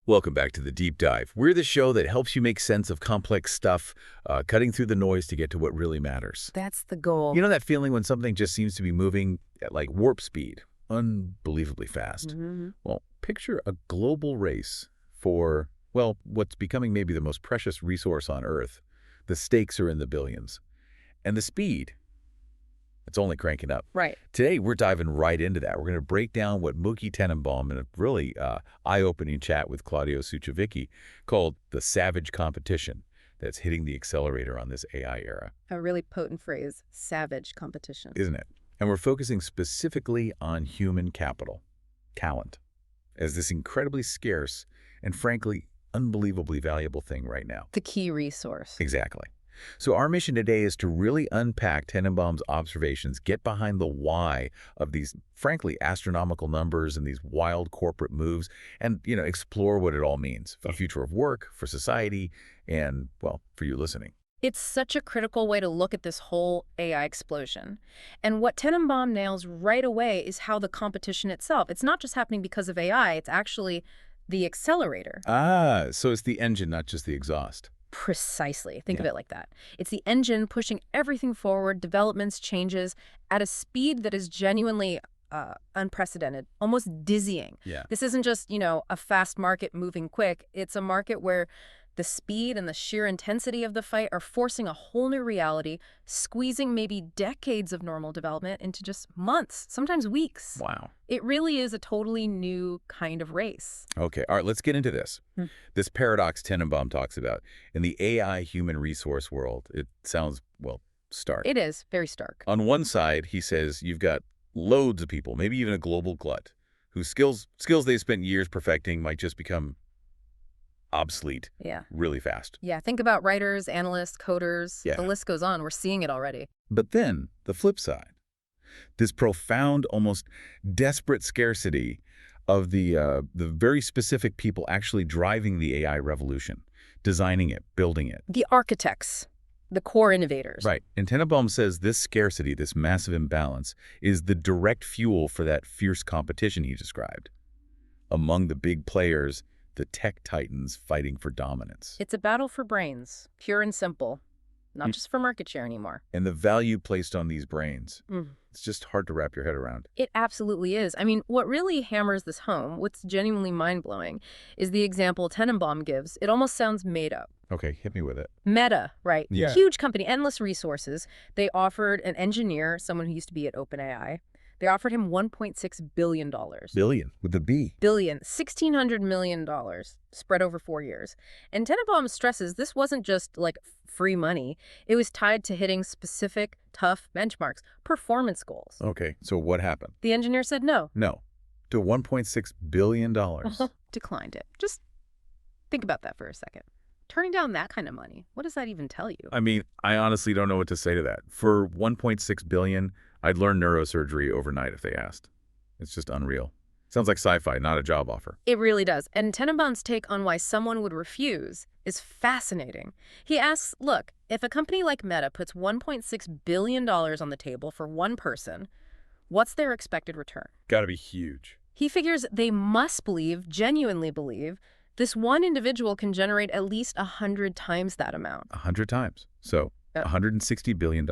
Welcome back to The Deep Dive. We're the show that helps you make sense of complex stuff, cutting through the noise to get to what really matters. That's the goal. You know that feeling when something just seems to be moving at like warp speed, unbelievably fast? Well, picture a global race for, well, what's becoming maybe the most precious resource on Earth. The stakes are in the billions. And the speed, it's only cranking up. Right. Today, we're diving right into that. We're going to break down what Mooky Tenenbaum, in a really eye-opening chat with Claudio Suchovicki, called the savage competition that's hitting the accelerator on this AI era. A really potent phrase, savage competition. Isn't it? And we're focusing specifically on human capital, talent, as this incredibly scarce and, frankly, unbelievably valuable thing right now. The key resource. Exactly. So our mission today is to really unpack Tenenbaum's observations, get behind the why of these, frankly, astronomical numbers and these wild corporate moves, and, explore what it all means for the future of work, for society, and, well, for you listening. It's such a critical way to look at this whole AI explosion. And what Tenenbaum nails right away is how the competition itself, it's not just happening because of AI, it's actually the accelerator. Ah, so it's the engine, not just the exhaust. Precisely. Think of it like that. It's the engine pushing everything forward, developments, changes, at a speed that is genuinely unprecedented, almost dizzying. Yeah. This isn't just, a fast market moving quick. It's a market where the speed and the sheer intensity of the fight are forcing a whole new reality, squeezing maybe decades of normal development into just months, sometimes weeks. Wow. It really is a totally new kind of race. Okay, all right, let's get into this. This paradox Tenenbaum talks about. In the AI human resource world, it sounds, well, stark. It is very stark. On one side, he says you've got loads of people, maybe even a global glut, whose skills they've spent years perfecting might just become obsolete really fast. Yeah, think about writers, analysts, coders. Yeah. The list goes on. We're seeing it already. But then, the flip side, this profound, almost desperate scarcity of the very specific people actually driving the AI revolution, designing it, building it. The architects, the core innovators. Right. And Tenenbaum says this scarcity, this massive imbalance, is the direct fuel for that fierce competition he described. Among the big players, the tech titans fighting for dominance. It's a battle for brains, pure and simple, not just for market share anymore. And the value placed on these brains, it's just hard to wrap your head around. It absolutely is. I mean, what really hammers this home, what's genuinely mind-blowing, is the example Tenenbaum gives. It almost sounds made up. Okay, hit me with it. Meta, right? Yeah. Huge company, endless resources. They offered an engineer, someone who used to be at OpenAI, they offered him $1.6 billion. Billion, with a B. Billion, $1,600 million, spread over 4 years. And Tenenbaum stresses this wasn't just like free money. It was tied to hitting specific, tough benchmarks, performance goals. Okay, so what happened? The engineer said no. No, to $1.6 billion. Declined it. Just think about that for a second. Turning down that kind of money, what does that even tell you? I mean, I honestly don't know what to say to that. For $1.6 billion, I'd learn neurosurgery overnight if they asked. It's just unreal. Sounds like sci-fi, not a job offer. It really does. And Tenenbaum's take on why someone would refuse is fascinating. He asks, look, if a company like Meta puts $1.6 billion on the table for one person, what's their expected return? Gotta be huge. He figures they must believe, genuinely believe, this one individual can generate at least 100 times that amount. 100 times. So, $160 billion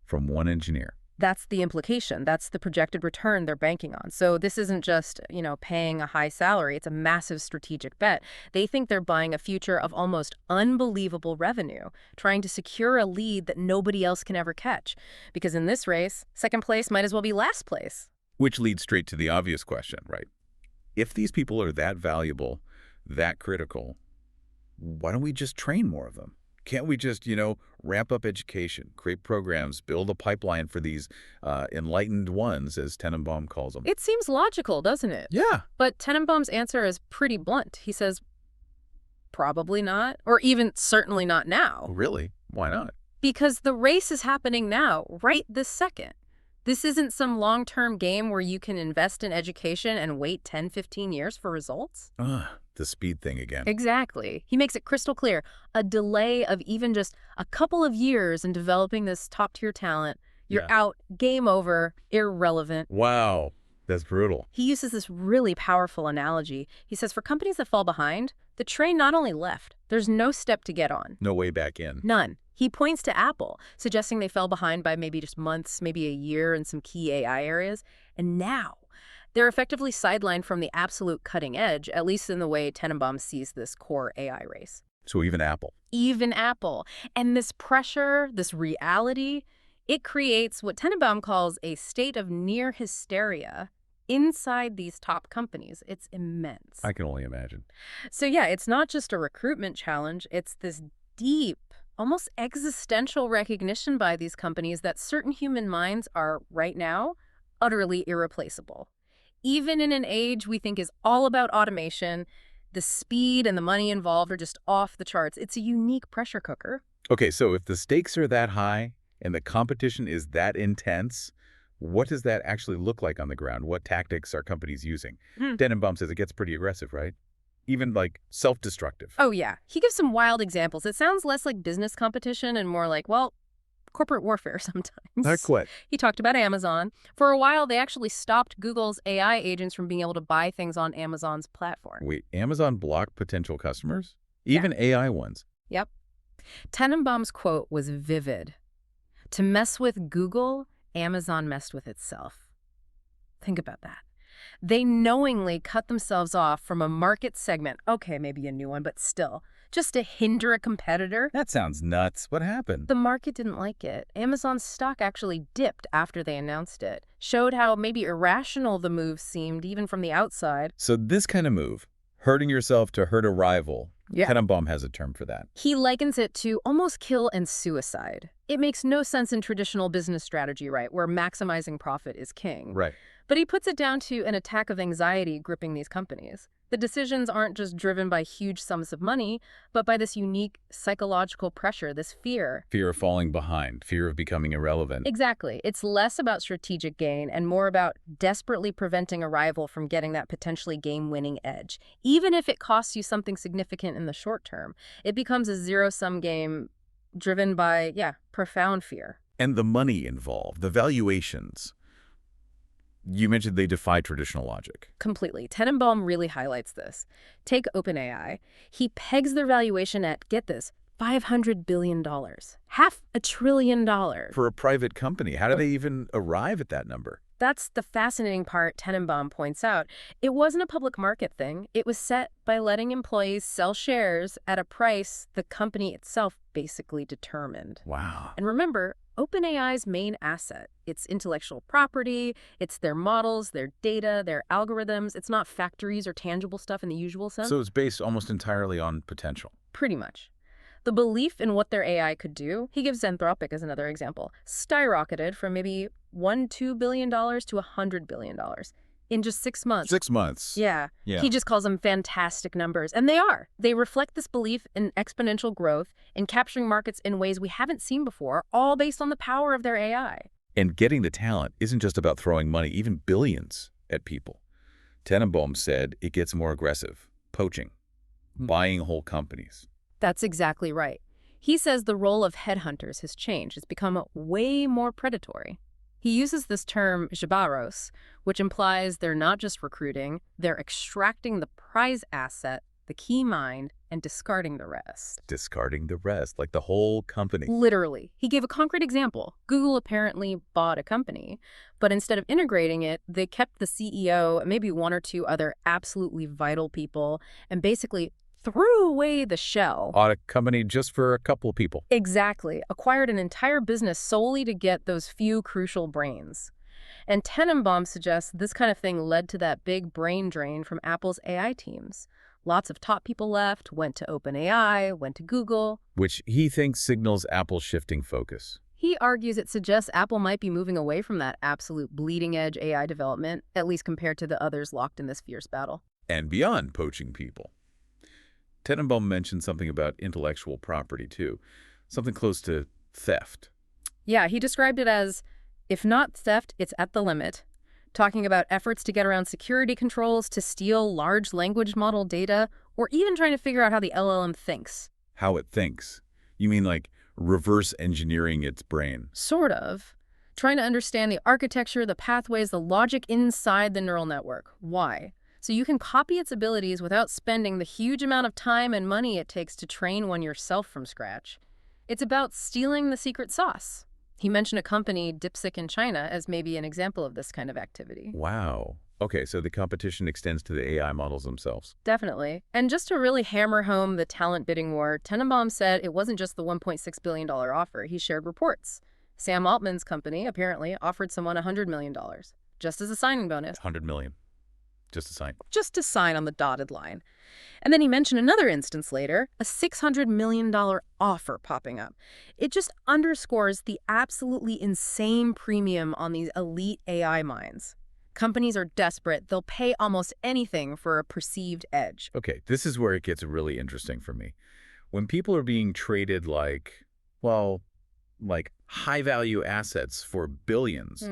from one engineer. That's the implication. That's the projected return they're banking on. So this isn't just, paying a high salary. It's a massive strategic bet. They think they're buying a future of almost unbelievable revenue, trying to secure a lead that nobody else can ever catch. Because in this race, second place might as well be last place. Which leads straight to the obvious question, right? If these people are that valuable, that critical, why don't we just train more of them? Can't we just, ramp up education, create programs, build a pipeline for these enlightened ones, as Tenenbaum calls them? It seems logical, doesn't it? Yeah. But Tenenbaum's answer is pretty blunt. He says, probably not, or even certainly not now. Really? Why not? Because the race is happening now, right this second. This isn't some long-term game where you can invest in education and wait 10, 15 years for results. The speed thing again. Exactly. He makes it crystal clear. A delay of even just a couple of years in developing this top-tier talent, you're out, game over, irrelevant. Wow. That's brutal. He uses this really powerful analogy. He says for companies that fall behind, the train not only left, there's no step to get on. No way back in. None. He points to Apple, suggesting they fell behind by maybe just months, maybe a year in some key AI areas. And now they're effectively sidelined from the absolute cutting edge, at least in the way Tenenbaum sees this core AI race. So even Apple. Even Apple. And this pressure, this reality, it creates what Tenenbaum calls a state of near hysteria inside these top companies. It's immense. I can only imagine. So yeah, it's not just a recruitment challenge. It's this deep, almost existential recognition by these companies that certain human minds are, right now, utterly irreplaceable. Even in an age we think is all about automation, the speed and the money involved are just off the charts. It's a unique pressure cooker. Okay, so if the stakes are that high and the competition is that intense, what does that actually look like on the ground? What tactics are companies using? Tenenbaum says it gets pretty aggressive, right? Even like self-destructive. Oh, yeah. He gives some wild examples. It sounds less like business competition and more like, well, corporate warfare sometimes. Not quite. He talked about Amazon. For a while, they actually stopped Google's AI agents from being able to buy things on Amazon's platform. Wait, Amazon blocked potential customers? Even AI ones? Yep. Tenenbaum's quote was vivid. To mess with Google, Amazon messed with itself. Think about that. They knowingly cut themselves off from a market segment, okay, maybe a new one, but still, just to hinder a competitor. That sounds nuts. What happened? The market didn't like it. Amazon's stock actually dipped after they announced it. Showed how maybe irrational the move seemed, even from the outside. So this kind of move, hurting yourself to hurt a rival, Tenenbaum has a term for that. He likens it to almost kill and suicide. It makes no sense in traditional business strategy, right, where maximizing profit is king. Right. But he puts it down to an attack of anxiety gripping these companies. The decisions aren't just driven by huge sums of money, but by this unique psychological pressure, this fear. Fear of falling behind, fear of becoming irrelevant. Exactly. It's less about strategic gain and more about desperately preventing a rival from getting that potentially game-winning edge. Even if it costs you something significant in the short term, it becomes a zero-sum game driven by, profound fear. And the money involved, the valuations. You mentioned they defy traditional logic. Completely. Tenenbaum really highlights this. Take OpenAI. He pegs their valuation at, get this, $500 billion. $500 billion. For a private company, how do they even arrive at that number? That's the fascinating part Tenenbaum points out. It wasn't a public market thing. It was set by letting employees sell shares at a price the company itself basically determined. Wow. And remember, OpenAI's main asset, its intellectual property, it's their models, their data, their algorithms. It's not factories or tangible stuff in the usual sense. So it's based almost entirely on potential. Pretty much. The belief in what their AI could do, he gives Anthropic as another example, skyrocketed from maybe $2 billion to $100 billion in just 6 months. 6 months. Yeah. He just calls them fantastic numbers. And they are. They reflect this belief in exponential growth and capturing markets in ways we haven't seen before, all based on the power of their AI. And getting the talent isn't just about throwing money, even billions, at people. Tenenbaum said it gets more aggressive. Poaching. Buying whole companies. That's exactly right. He says the role of headhunters has changed. It's become way more predatory. He uses this term xebarros, which implies they're not just recruiting, they're extracting the prize asset, the key mind, and discarding the rest. Discarding the rest, like the whole company. Literally. He gave a concrete example. Google apparently bought a company, but instead of integrating it, they kept the CEO and maybe one or two other absolutely vital people and basically threw away the shell. Bought a company just for a couple of people. Exactly. Acquired an entire business solely to get those few crucial brains. And Tenenbaum suggests this kind of thing led to that big brain drain from Apple's AI teams. Lots of top people left, went to OpenAI, went to Google. Which he thinks signals Apple's shifting focus. He argues it suggests Apple might be moving away from that absolute bleeding-edge AI development, at least compared to the others locked in this fierce battle. And beyond poaching people. Tenenbaum mentioned something about intellectual property, too. Something close to theft. Yeah, he described it as, if not theft, it's at the limit. Talking about efforts to get around security controls, to steal large language model data, or even trying to figure out how the LLM thinks. How it thinks. You mean like reverse engineering its brain? Sort of. trying to understand the architecture, the pathways, the logic inside the neural network. Why? So you can copy its abilities without spending the huge amount of time and money it takes to train one yourself from scratch. It's about stealing the secret sauce. He mentioned a company, DeepSeek in China, as maybe an example of this kind of activity. Wow. Okay, so the competition extends to the AI models themselves. Definitely. And just to really hammer home the talent bidding war, Tenenbaum said it wasn't just the $1.6 billion offer. He shared reports. Sam Altman's company apparently offered someone $100 million, just as a signing bonus. 100 million. Just a sign. Just to sign on the dotted line. And then he mentioned another instance later, a $600 million offer popping up. It just underscores the absolutely insane premium on these elite AI minds. Companies are desperate. They'll pay almost anything for a perceived edge. Okay, this is where it gets really interesting for me. When people are being traded like high-value assets for billions,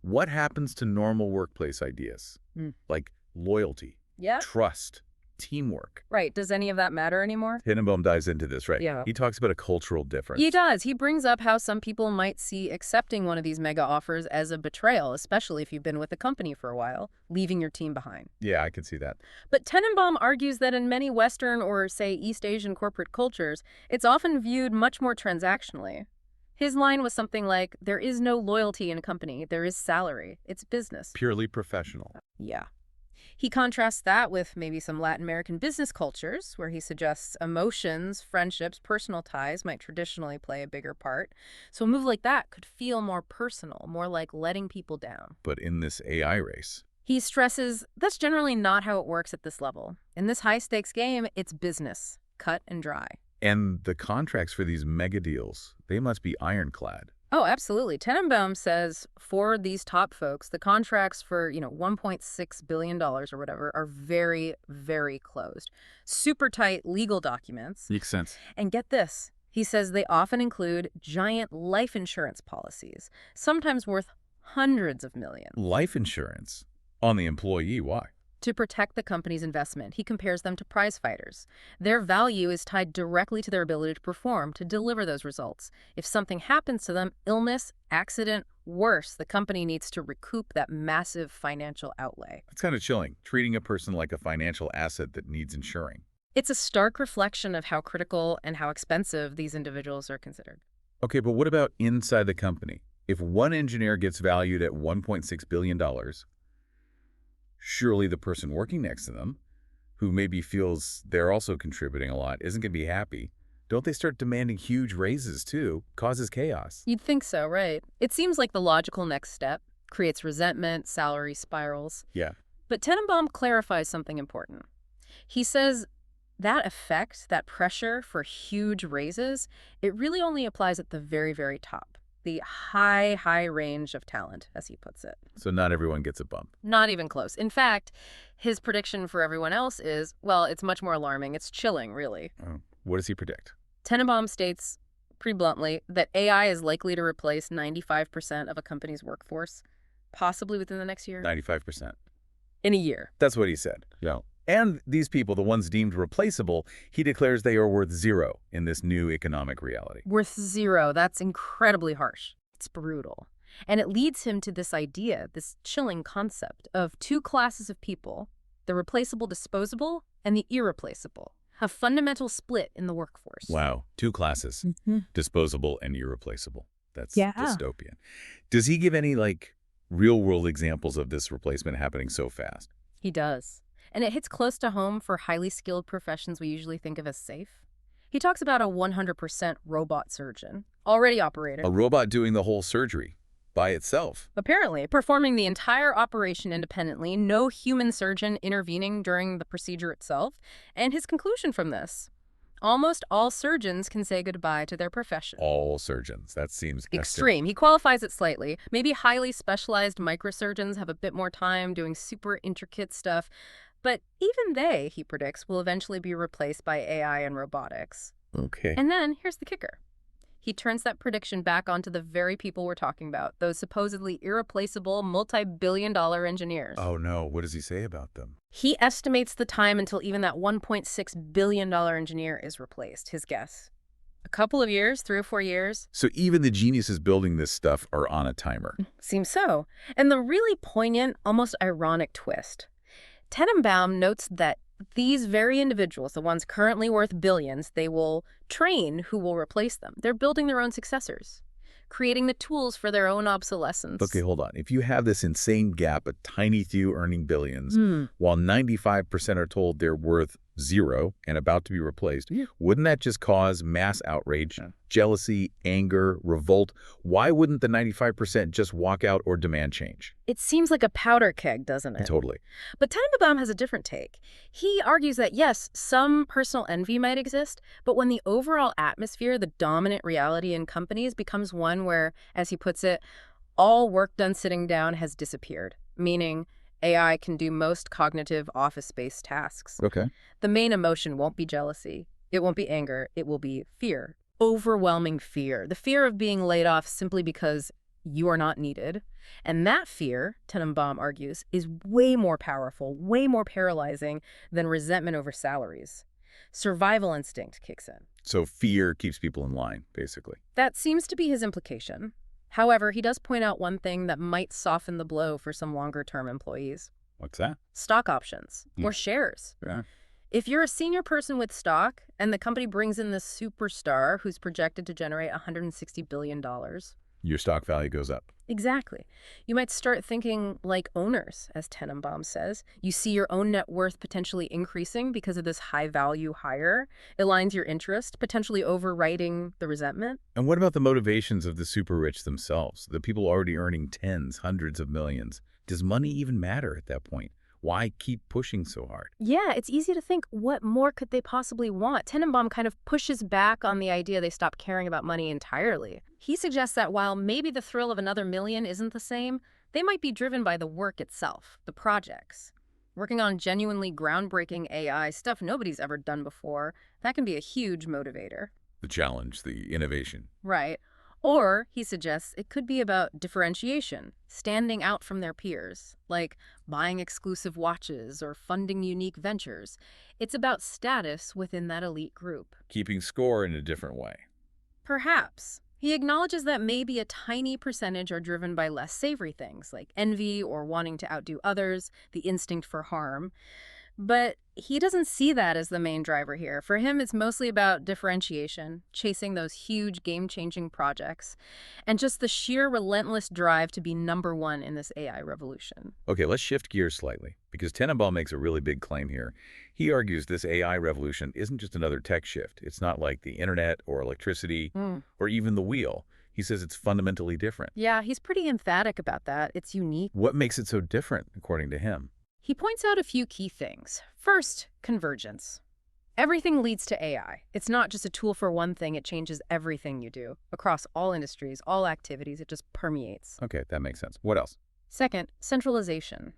what happens to normal workplace ideas? Like loyalty, Yeah. trust, teamwork. Right. Does any of that matter anymore? Tenenbaum dives into this, right? Yeah. He talks about a cultural difference. He does. He brings up how some people might see accepting one of these mega offers as a betrayal, especially if you've been with the company for a while, leaving your team behind. Yeah, I can see that. But Tenenbaum argues that in many Western or, say, East Asian corporate cultures, it's often viewed much more transactionally. His line was something like, there is no loyalty in a company, there is salary. It's business. Purely professional. Yeah. He contrasts that with maybe some Latin American business cultures, where he suggests emotions, friendships, personal ties might traditionally play a bigger part. So a move like that could feel more personal, more like letting people down. But in this AI race, He stresses that's generally not how it works at this level. In this high-stakes game, it's business, cut and dry. and the contracts for these mega deals, they must be ironclad. Oh, absolutely. Tenenbaum says for these top folks, the contracts for, $1.6 billion or whatever are very, very closed. Super tight legal documents. Makes sense. And get this, he says they often include giant life insurance policies, sometimes worth hundreds of millions. Life insurance on the employee, why? To protect the company's investment, he compares them to prize fighters. Their value is tied directly to their ability to perform, to deliver those results. If something happens to them, illness, accident, worse, the company needs to recoup that massive financial outlay. It's kind of chilling, treating a person like a financial asset that needs insuring. It's a stark reflection of how critical and how expensive these individuals are considered. Okay, but what about inside the company? If one engineer gets valued at $1.6 billion, surely the person working next to them, who maybe feels they're also contributing a lot, isn't going to be happy. Don't they start demanding huge raises, too? Causes chaos. You'd think so, right? It seems like the logical next step. Creates resentment, salary spirals. Yeah. But Tenenbaum clarifies something important. He says that effect, that pressure for huge raises, it really only applies at the very, very top. The high range of talent, as he puts it. So not everyone gets a bump. Not even close. In fact, his prediction for everyone else is, well, it's much more alarming. It's chilling, really. Oh. What does he predict? Tenenbaum states, pretty bluntly, that AI is likely to replace 95% of a company's workforce, possibly within the next year. 95%. In a year. That's what he said. Yeah. And these people, the ones deemed replaceable, he declares they are worth zero in this new economic reality. Worth zero. That's incredibly harsh. It's brutal. And it leads him to this idea, this chilling concept of two classes of people, the replaceable disposable and the irreplaceable. A fundamental split in the workforce. Wow. Two classes, disposable and irreplaceable. That's Yeah. dystopian. Does he give any, real-world examples of this replacement happening so fast? He does. And it hits close to home for highly skilled professions we usually think of as safe. He talks about a 100% robot surgeon, already operating. A robot doing the whole surgery by itself. Apparently, performing the entire operation independently, no human surgeon intervening during the procedure itself. And his conclusion from this, almost all surgeons can say goodbye to their profession. All surgeons. That seems Extreme. He qualifies it slightly. Maybe highly specialized microsurgeons have a bit more time doing super intricate stuff. But even they, he predicts, will eventually be replaced by AI and robotics. Okay. And then, here's the kicker. He turns that prediction back onto the very people we're talking about, those supposedly irreplaceable, multi-billion-dollar engineers. Oh, no. What does he say about them? He estimates the time until even that $1.6 billion engineer is replaced, his guess. A couple of years, 3 or 4 years. So even the geniuses building this stuff are on a timer. Seems so. And the really poignant, almost ironic twist. Tenenbaum notes that these very individuals, the ones currently worth billions, they will train who will replace them. They're building their own successors, creating the tools for their own obsolescence. Okay, hold on. If you have this insane gap, a tiny few earning billions, while 95% are told they're worth zero and about to be replaced, wouldn't that just cause mass outrage, jealousy, anger, revolt? Why wouldn't the 95% just walk out or demand change? It seems like a powder keg, doesn't it? Totally. But Tenenbaum has a different take. He argues that, yes, some personal envy might exist, but when the overall atmosphere, the dominant reality in companies, becomes one where, as he puts it, all work done sitting down has disappeared, meaning AI can do most cognitive office-based tasks. Okay. The main emotion won't be jealousy. It won't be anger. It will be fear. Overwhelming fear. The fear of being laid off simply because you are not needed. And that fear, Tenenbaum argues, is way more powerful, way more paralyzing than resentment over salaries. Survival instinct kicks in. So fear keeps people in line, basically. That seems to be his implication. However, he does point out one thing that might soften the blow for some longer-term employees. What's that? Stock options or shares. Yeah. If you're a senior person with stock and the company brings in this superstar who's projected to generate $160 billion, Your stock value goes up. exactly. You might start thinking like owners, as Tenenbaum says. You see your own net worth potentially increasing because of this high-value hire. It aligns your interest, potentially overriding the resentment. And what about the motivations of the super rich themselves, the people already earning tens, hundreds of millions? Does money even matter at that point? Why keep pushing so hard? Yeah, it's easy to think, what more could they possibly want? Tenenbaum kind of pushes back on the idea they stop caring about money entirely. He suggests that while maybe the thrill of another million isn't the same, they might be driven by the work itself, the projects. Working on genuinely groundbreaking AI, stuff nobody's ever done before, that can be a huge motivator. The challenge, the innovation. Right. Or, he suggests, it could be about differentiation, standing out from their peers, like buying exclusive watches or funding unique ventures. It's about status within that elite group. Keeping score in a different way. Perhaps. He acknowledges that maybe a tiny percentage are driven by less savory things, like envy or wanting to outdo others, the instinct for harm. But he doesn't see that as the main driver here. For him, it's mostly about differentiation, chasing those huge game-changing projects, and just the sheer relentless drive to be number one in this AI revolution. Okay, let's shift gears slightly, because Tenenbaum makes a really big claim here. He argues this AI revolution isn't just another tech shift. It's not like the internet or electricity or even the wheel. He says it's fundamentally different. Yeah, he's pretty emphatic about that. It's unique. What makes it so different, according to him? He points out a few key things. First, convergence. Everything leads to AI. It's not just a tool for one thing, it changes everything you do. Across all industries, all activities, it just permeates. Okay, that makes sense. What else? Second, centralization.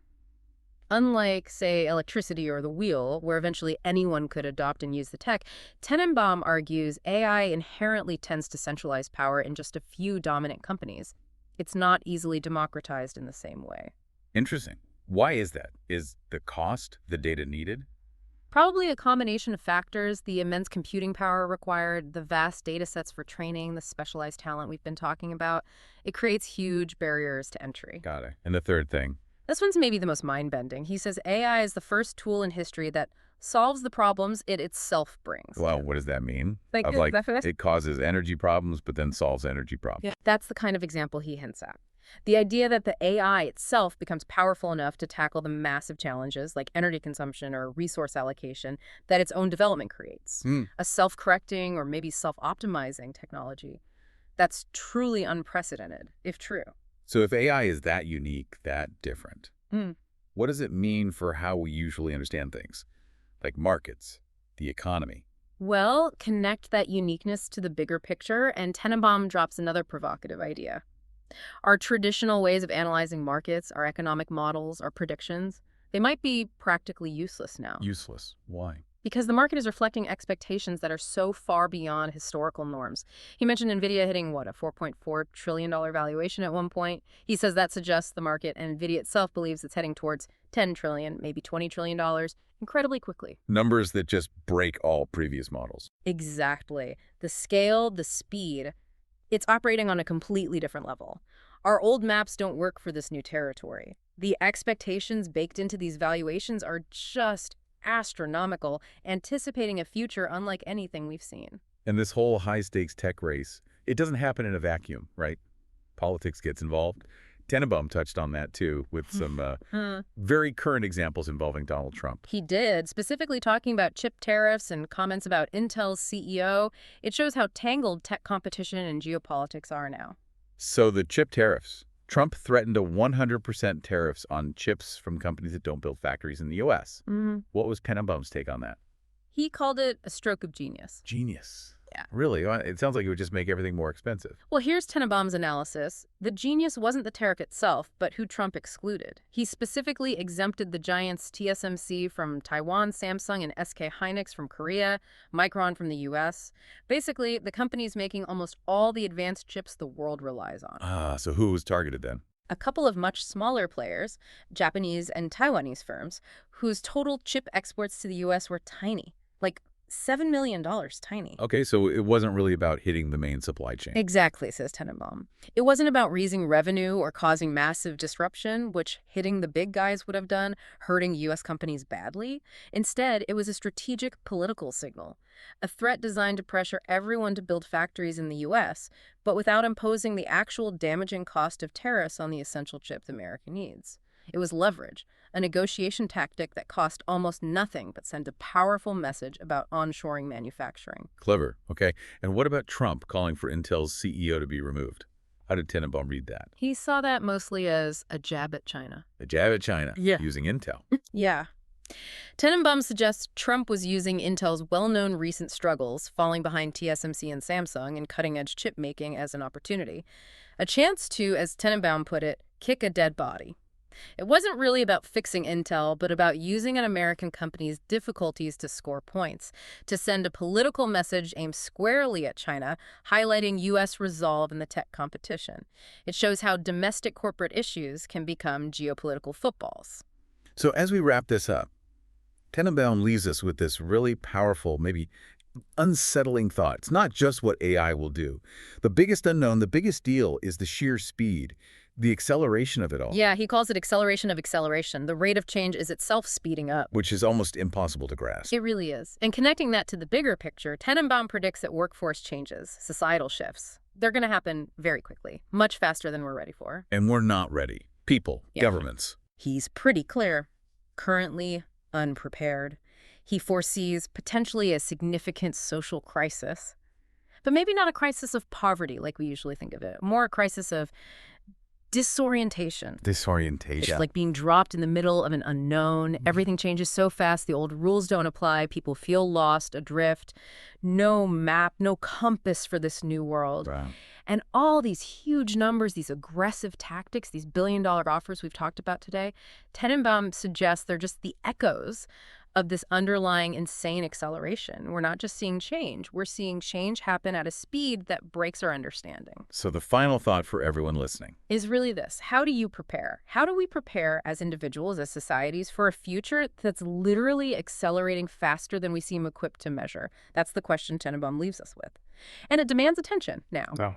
Unlike, say, electricity or the wheel, where eventually anyone could adopt and use the tech, Tenenbaum argues AI inherently tends to centralize power in just a few dominant companies. It's not easily democratized in the same way. Interesting. Why is that? Is the cost the data needed? Probably a combination of factors, the immense computing power required, the vast data sets for training, the specialized talent we've been talking about. It creates huge barriers to entry. Got it. And the third thing? This one's maybe the most mind-bending. He says AI is the first tool in history that solves the problems it itself brings. Well, what does that mean? Like, It causes energy problems, but then solves energy problems. Yeah. That's the kind of example he hints at. The idea that the AI itself becomes powerful enough to tackle the massive challenges like energy consumption or resource allocation that its own development creates. A self-correcting or maybe self-optimizing technology. That's truly unprecedented, if true. So if AI is that unique, that different, what does it mean for how we usually understand things? Like markets, the economy? Well, connect that uniqueness to the bigger picture, and Tenenbaum drops another provocative idea. Our traditional ways of analyzing markets, our economic models, our predictions, they might be practically useless now. Useless. Why? because the market is reflecting expectations that are so far beyond historical norms. He mentioned NVIDIA hitting, what, a $4.4 trillion valuation at one point. He says that suggests the market and NVIDIA itself believes it's heading towards $10 trillion, maybe $20 trillion incredibly quickly. Numbers that just break all previous models. Exactly. The scale, the speed, it's operating on a completely different level. Our old maps don't work for this new territory. The expectations baked into these valuations are just astronomical, anticipating a future unlike anything we've seen. And this whole high-stakes tech race, it doesn't happen in a vacuum, right? Politics gets involved. Tenenbaum touched on that, too, with some very current examples involving Donald Trump. He did, specifically talking about chip tariffs and comments about Intel's CEO. It shows how tangled tech competition and geopolitics are now. So the chip tariffs. Trump threatened a 100% tariffs on chips from companies that don't build factories in the U.S. What was Tenenbaum's take on that? He called it a stroke of genius. Genius. Yeah. Really? It sounds like it would just make everything more expensive. Well, here's Tenenbaum's analysis. The genius wasn't the tariff itself, but who Trump excluded. He specifically exempted the giants TSMC from Taiwan, Samsung and SK Hynix from Korea, Micron from the U.S. Basically, the companies making almost all the advanced chips the world relies on. Ah, so who was targeted then? A couple of much smaller players, Japanese and Taiwanese firms, whose total chip exports to the U.S. were tiny, like $7 million tiny. Okay, so it wasn't really about hitting the main supply chain. Exactly, says Tenenbaum. It wasn't about raising revenue or causing massive disruption, which hitting the big guys would have done, hurting U.S. companies badly. Instead, it was a strategic political signal, a threat designed to pressure everyone to build factories in the U.S., but without imposing the actual damaging cost of tariffs on the essential chip America needs. It was leverage, a negotiation tactic that cost almost nothing but sent a powerful message about onshoring manufacturing. Clever. Okay. And what about Trump calling for Intel's CEO to be removed? How did Tenenbaum read that? He saw that mostly as a jab at China. A jab at China. Yeah. Using Intel. Yeah. Tenenbaum suggests Trump was using Intel's well-known recent struggles, falling behind TSMC and Samsung in cutting-edge chip making as an opportunity. A chance to, as Tenenbaum put it, kick a dead body. It wasn't really about fixing Intel, but about using an American company's difficulties to score points, to send a political message aimed squarely at China, highlighting U.S. resolve in the tech competition. It shows how domestic corporate issues can become geopolitical footballs. So as we wrap this up, Tenenbaum leaves us with this really powerful, maybe unsettling thought. It's not just what AI will do. The biggest unknown, the biggest deal is the sheer speed, the acceleration of it all. Yeah, he calls it acceleration of acceleration. The rate of change is itself speeding up. Which is almost impossible to grasp. It really is. And connecting that to the bigger picture, Tenenbaum predicts that workforce changes, societal shifts, they're going to happen very quickly, much faster than we're ready for. And we're not ready. People, governments. He's pretty clear. Currently unprepared. He foresees potentially a significant social crisis, but maybe not a crisis of poverty like we usually think of it, more a crisis of disorientation. Disorientation. It's like being dropped in the middle of an unknown. Everything changes so fast, the old rules don't apply, people feel lost, adrift, no map, no compass for this new world. Wow. And all these huge numbers, these aggressive tactics, these billion-dollar offers we've talked about today, Tenenbaum suggests they're just the echoes of this underlying insane acceleration. We're not just seeing change. We're seeing change happen at a speed that breaks our understanding. So the final thought for everyone listening is really this. How do you prepare? How do we prepare as individuals, as societies, for a future that's literally accelerating faster than we seem equipped to measure? That's the question Tenenbaum leaves us with. And it demands attention now. Oh.